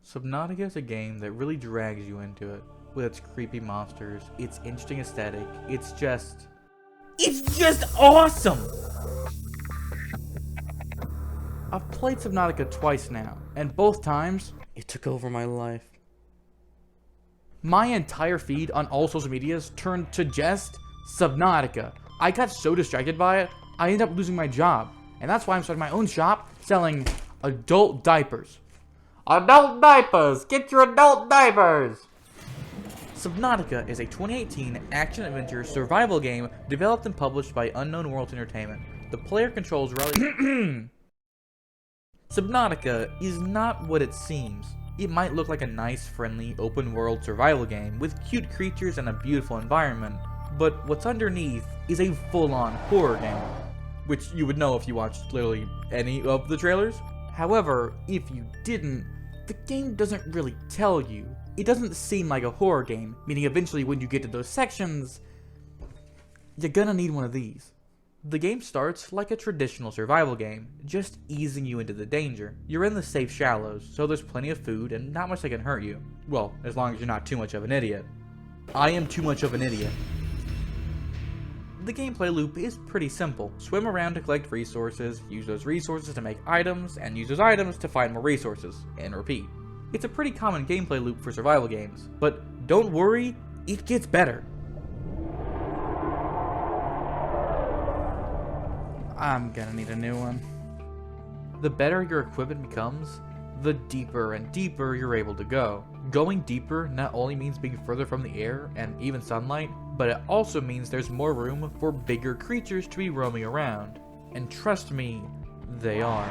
Subnautica is a game that really drags you into it, with its creepy monsters, its interesting aesthetic, it's just awesome! I've played Subnautica twice now, and both times, it took over my life. My entire feed on all social medias turned to just Subnautica. I got so distracted by it, I ended up losing my job, and that's why I'm starting my own shop selling adult diapers. Adult diapers! Get your adult diapers! Subnautica is a 2018 action-adventure survival game developed and published by Unknown Worlds Entertainment. The player controls Subnautica is not what it seems. It might look like a nice, friendly, open-world survival game with cute creatures and a beautiful environment, but what's underneath is a full-on horror game, which you would know if you watched literally any of the trailers. However, if you didn't, the game doesn't really tell you. It doesn't seem like a horror game, meaning eventually when you get to those sections, you're gonna need one of these. The game starts like a traditional survival game, just easing you into the danger. You're in the safe shallows, so there's plenty of food and not much that can hurt you. Well, as long as you're not too much of an idiot. I am too much of an idiot. The gameplay loop is pretty simple. Swim around to collect resources, use those resources to make items, and use those items to find more resources, and repeat. It's a pretty common gameplay loop for survival games, but don't worry, it gets better. I'm gonna need a new one. The better your equipment becomes, the deeper and deeper you're able to go. Going deeper not only means being further from the air and even sunlight, but it also means there's more room for bigger creatures to be roaming around. And trust me, they are.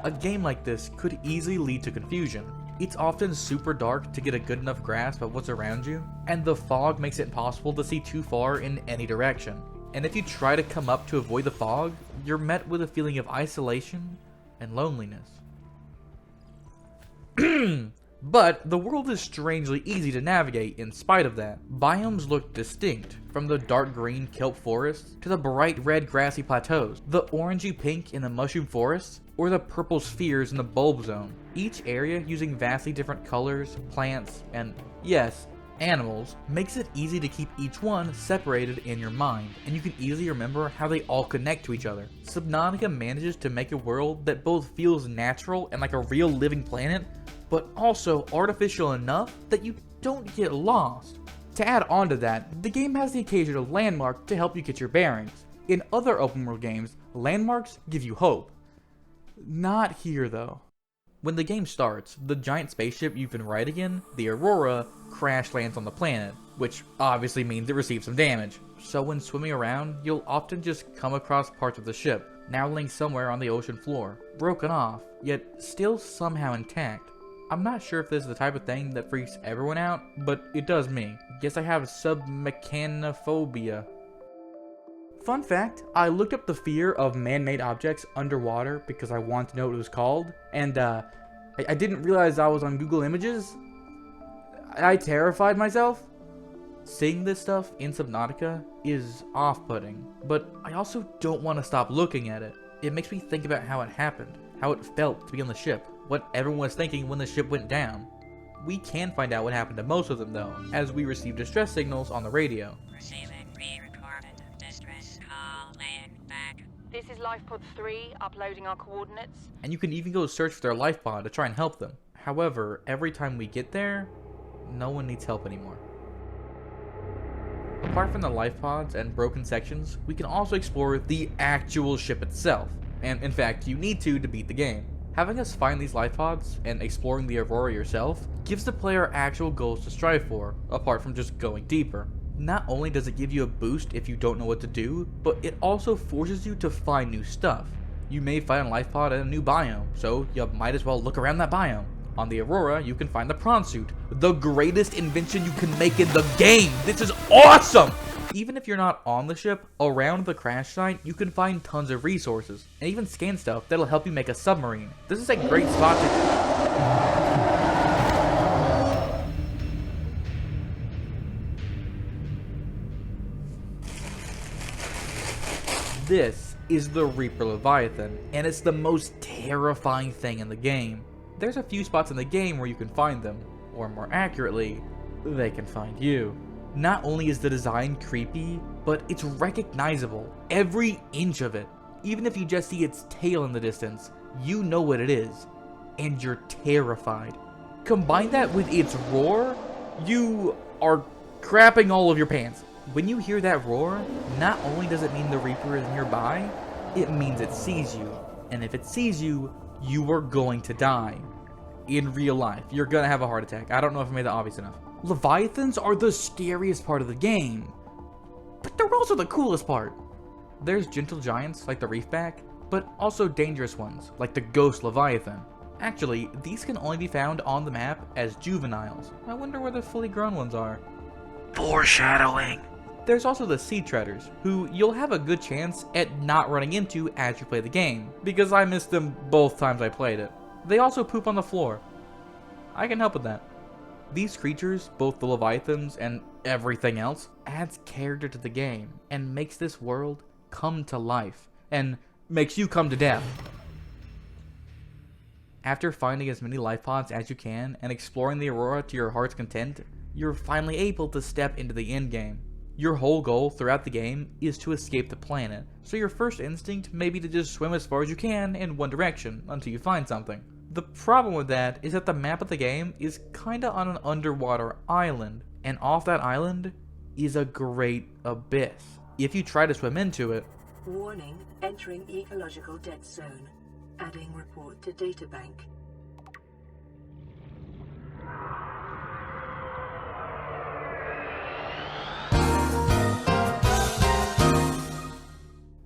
A game like this could easily lead to confusion. It's often super dark to get a good enough grasp of what's around you, and the fog makes it impossible to see too far in any direction. And if you try to come up to avoid the fog, you're met with a feeling of isolation and loneliness. But the world is strangely easy to navigate in spite of that. Biomes look distinct, from the dark green kelp forests to the bright red grassy plateaus, the orangey pink in the mushroom forests, or the purple spheres in the bulb zone. Each area using vastly different colors, plants, and yes, animals, makes it easy to keep each one separated in your mind, and you can easily remember how they all connect to each other. Subnautica manages to make a world that both feels natural and like a real living planet, but also artificial enough that you don't get lost. To add on to that, the game has the occasional landmark to help you get your bearings. In other open world games, landmarks give you hope. Not here though. When the game starts, the giant spaceship you've been riding in, the Aurora, crash lands on the planet, which obviously means it receives some damage. So when swimming around, you'll often just come across parts of the ship, now laying somewhere on the ocean floor, broken off, yet still somehow intact. I'm not sure if this is the type of thing that freaks everyone out, but it does me. Guess I have submechanophobia. Fun fact, I looked up the fear of man-made objects underwater because I wanted to know what it was called, and I didn't realize I was on Google Images. I terrified myself. Seeing this stuff in Subnautica is off-putting, but I also don't want to stop looking at it. It makes me think about how it happened, how it felt to be on the ship, what everyone was thinking when the ship went down. We can find out what happened to most of them though, as we receive distress signals on the radio. Receiving pre-recorded distress call, laying back. This is Lifepod 3, uploading our coordinates. And you can even go search for their life pod to try and help them. However, every time we get there, no one needs help anymore. Apart from the life pods and broken sections, we can also explore the actual ship itself. And in fact, you need to beat the game. Having us find these life pods and exploring the Aurora yourself gives the player actual goals to strive for, apart from just going deeper. Not only does it give you a boost if you don't know what to do, but it also forces you to find new stuff. You may find a life pod in a new biome, so you might as well look around that biome. On the Aurora, you can find the prawn suit, the greatest invention you can make in the game! This is awesome! Even if you're not on the ship, around the crash site, you can find tons of resources, and even scan stuff that'll help you make a submarine. This is a great spot to... This is the Reaper Leviathan, and it's the most terrifying thing in the game. There's a few spots in the game where you can find them, or more accurately, they can find you. Not only is the design creepy, but it's recognizable, every inch of it. Even if you just see its tail in the distance, you know what it is, and you're terrified. Combine that with its roar, you are crapping all of your pants. When you hear that roar, not only does it mean the Reaper is nearby, it means it sees you. And if it sees you, you are going to die. In real life, you're gonna have a heart attack. I don't know if I made that obvious enough. Leviathans are the scariest part of the game, but they're also the coolest part. There's gentle giants like the Reefback, but also dangerous ones like the Ghost Leviathan. Actually, these can only be found on the map as juveniles. I wonder where the fully grown ones are. Foreshadowing. There's also the Sea Treaders, who you'll have a good chance at not running into as you play the game, because I missed them both times I played it. They also poop on the floor. I can help with that. These creatures, both the Leviathans and everything else, adds character to the game, and makes this world come to life, and makes you come to death. After finding as many life pods as you can, and exploring the Aurora to your heart's content, you're finally able to step into the endgame. Your whole goal throughout the game is to escape the planet, so your first instinct may be to just swim as far as you can in one direction until you find something. The problem with that is that the map of the game is kinda on an underwater island, and off that island is a great abyss. If you try to swim into it, Warning, entering ecological dead zone. Adding report to databank.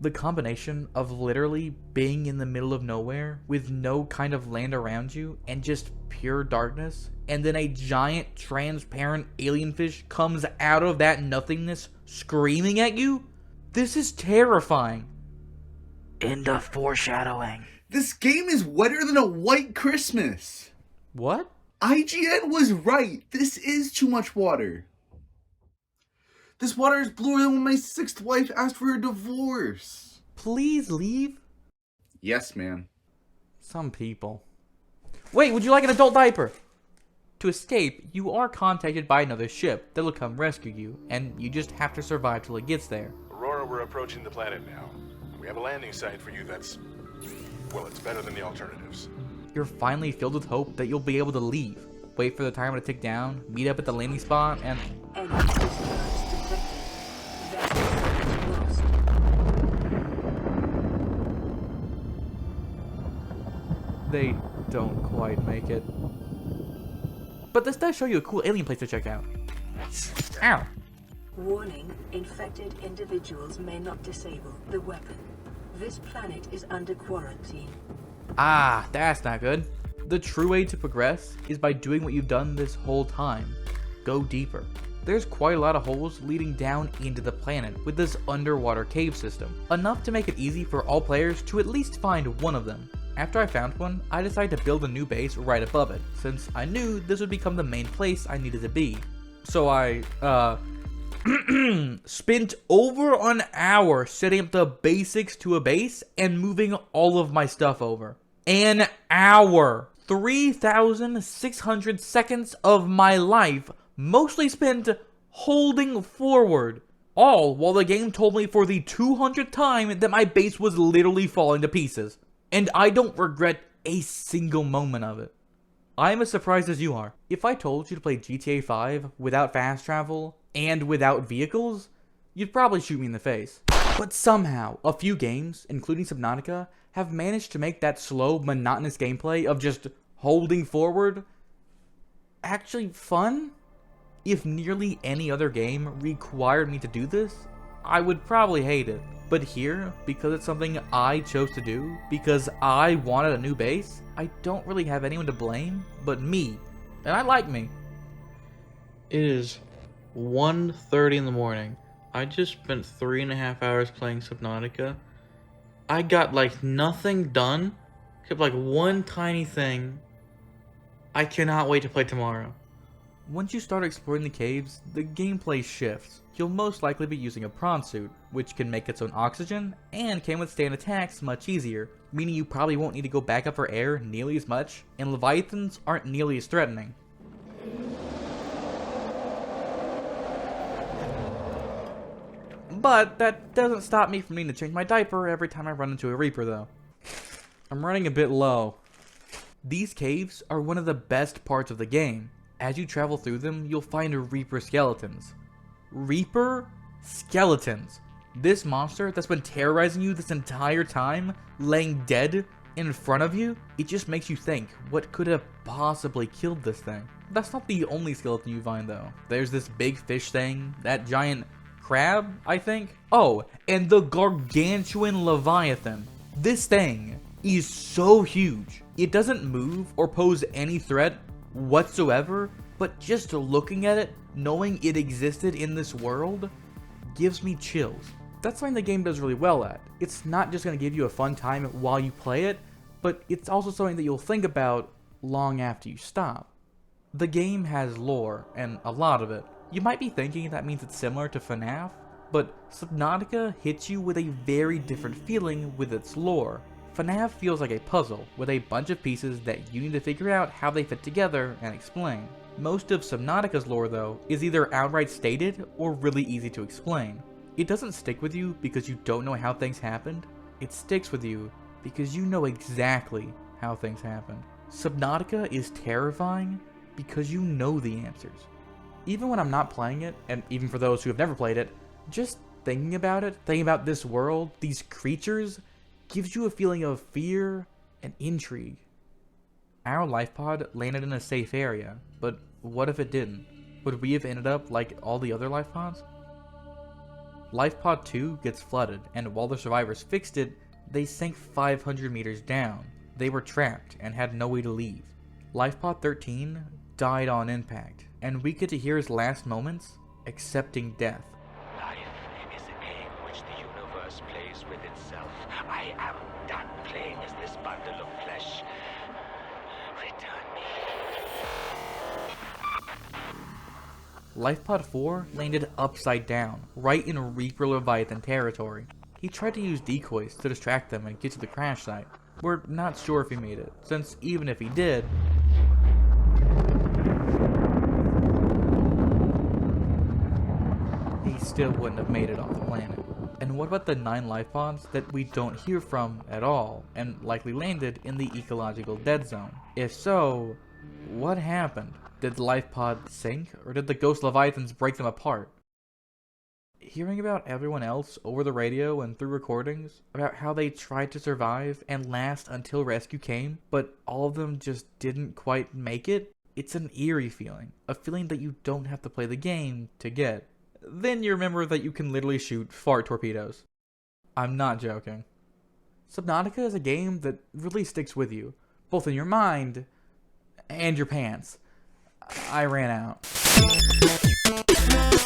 the combination of literally being in the middle of nowhere with no kind of land around you and just pure darkness, and then a giant transparent alien fish comes out of that nothingness screaming at you, this is terrifying. End of foreshadowing. This game is wetter than a white Christmas. What? IGN was right. This is too much water. This water is bluer than when my sixth wife asked for a divorce. Please leave? Yes, man. Some people. Wait, would you like an adult diaper? To escape, you are contacted by another ship that'll come rescue you, and you just have to survive till it gets there. Aurora, we're approaching the planet now. We have a landing site for you that's... well, it's better than the alternatives. You're finally filled with hope that you'll be able to leave. Wait for the timer to tick down, meet up at the landing spot, and... Enemy disturbance detected. Vessel lost. they don't quite make it. But this does show you a cool alien place to check out. Ow! Warning, infected individuals may not disable the weapon. This planet is under quarantine. Ah, that's not good. The true way to progress is by doing what you've done this whole time. Go deeper. There's quite a lot of holes leading down into the planet with this underwater cave system, enough to make it easy for all players to at least find one of them. After I found one, I decided to build a new base right above it, since I knew this would become the main place I needed to be. So I, spent over an hour setting up the basics to a base and moving all of my stuff over. An hour! 3,600 seconds of my life, mostly spent holding forward. All while the game told me for the 200th time that my base was literally falling to pieces. And I don't regret a single moment of it. I am as surprised as you are. If I told you to play GTA 5 without fast travel and without vehicles, you'd probably shoot me in the face. But somehow, a few games, including Subnautica, have managed to make that slow, monotonous gameplay of just holding forward actually fun. If nearly any other game required me to do this, I would probably hate it. But here, because it's something I chose to do, because I wanted a new base, I don't really have anyone to blame but me. And I like me. It is 1:30 in the morning. I just spent 3.5 hours playing Subnautica. I got like nothing done, except like one tiny thing. I cannot wait to play tomorrow. Once you start exploring the caves, the gameplay shifts. You'll most likely be using a prawn suit, which can make its own oxygen and can withstand attacks much easier, meaning you probably won't need to go back up for air nearly as much, and leviathans aren't nearly as threatening. But that doesn't stop me from needing to change my diaper every time I run into a Reaper though. I'm running a bit low. These caves are one of the best parts of the game. As you travel through them, you'll find Reaper skeletons. Reaper skeletons. This monster that's been terrorizing you this entire time, laying dead in front of you, it just makes you think, what could have possibly killed this thing? That's not the only skeleton you find though. There's this big fish thing, that giant crab, I think? Oh, and the gargantuan leviathan. This thing is so huge. It doesn't move or pose any threat whatsoever, but just looking at it, knowing it existed in this world, gives me chills. That's something the game does really well at. It's not just going to give you a fun time while you play it, but it's also something that you'll think about long after you stop. The game has lore, and a lot of it. You might be thinking that means it's similar to FNAF, but Subnautica hits you with a very different feeling with its lore. FNAF feels like a puzzle, with a bunch of pieces that you need to figure out how they fit together and explain. Most of Subnautica's lore, though, is either outright stated or really easy to explain. It doesn't stick with you because you don't know how things happened, it sticks with you because you know exactly how things happened. Subnautica is terrifying because you know the answers. Even when I'm not playing it, and even for those who have never played it, just thinking about it, thinking about this world, these creatures, gives you a feeling of fear and intrigue. Our life pod landed in a safe area, but what if it didn't? Would we have ended up like all the other life pods? Life pod 2 gets flooded, and while the survivors fixed it, they sank 500 meters down. They were trapped and had no way to leave. Life pod 13 died on impact, and we get to hear his last moments accepting death. Life is a game which the universe plays with itself. I am done playing as this bundle of flesh. Return me. Life pod 4 landed upside down, right in Reaper Leviathan territory. He tried to use decoys to distract them and get to the crash site. We're not sure if he made it, since even if he did, he still wouldn't have made it off the planet. And what about the 9 life pods that we don't hear from at all, and likely landed in the ecological dead zone? If so, what happened? Did the life pod sink, or did the ghost leviathans break them apart? Hearing about everyone else over the radio and through recordings, about how they tried to survive and last until rescue came, but all of them just didn't quite make it, it's an eerie feeling. A feeling that you don't have to play the game to get. Then you remember that you can literally shoot fart torpedoes. I'm not joking. Subnautica is a game that really sticks with you, both in your mind and your pants. I ran out.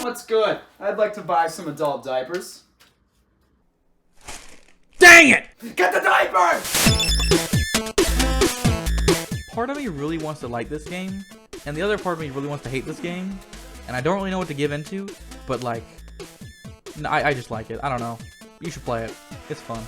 What's good? I'd like to buy some adult diapers. Dang it! Get the diapers! Part of me really wants to like this game, and the other part of me really wants to hate this game, and I don't really know what to give into, but like, I just like it. I don't know. You should play it. It's fun.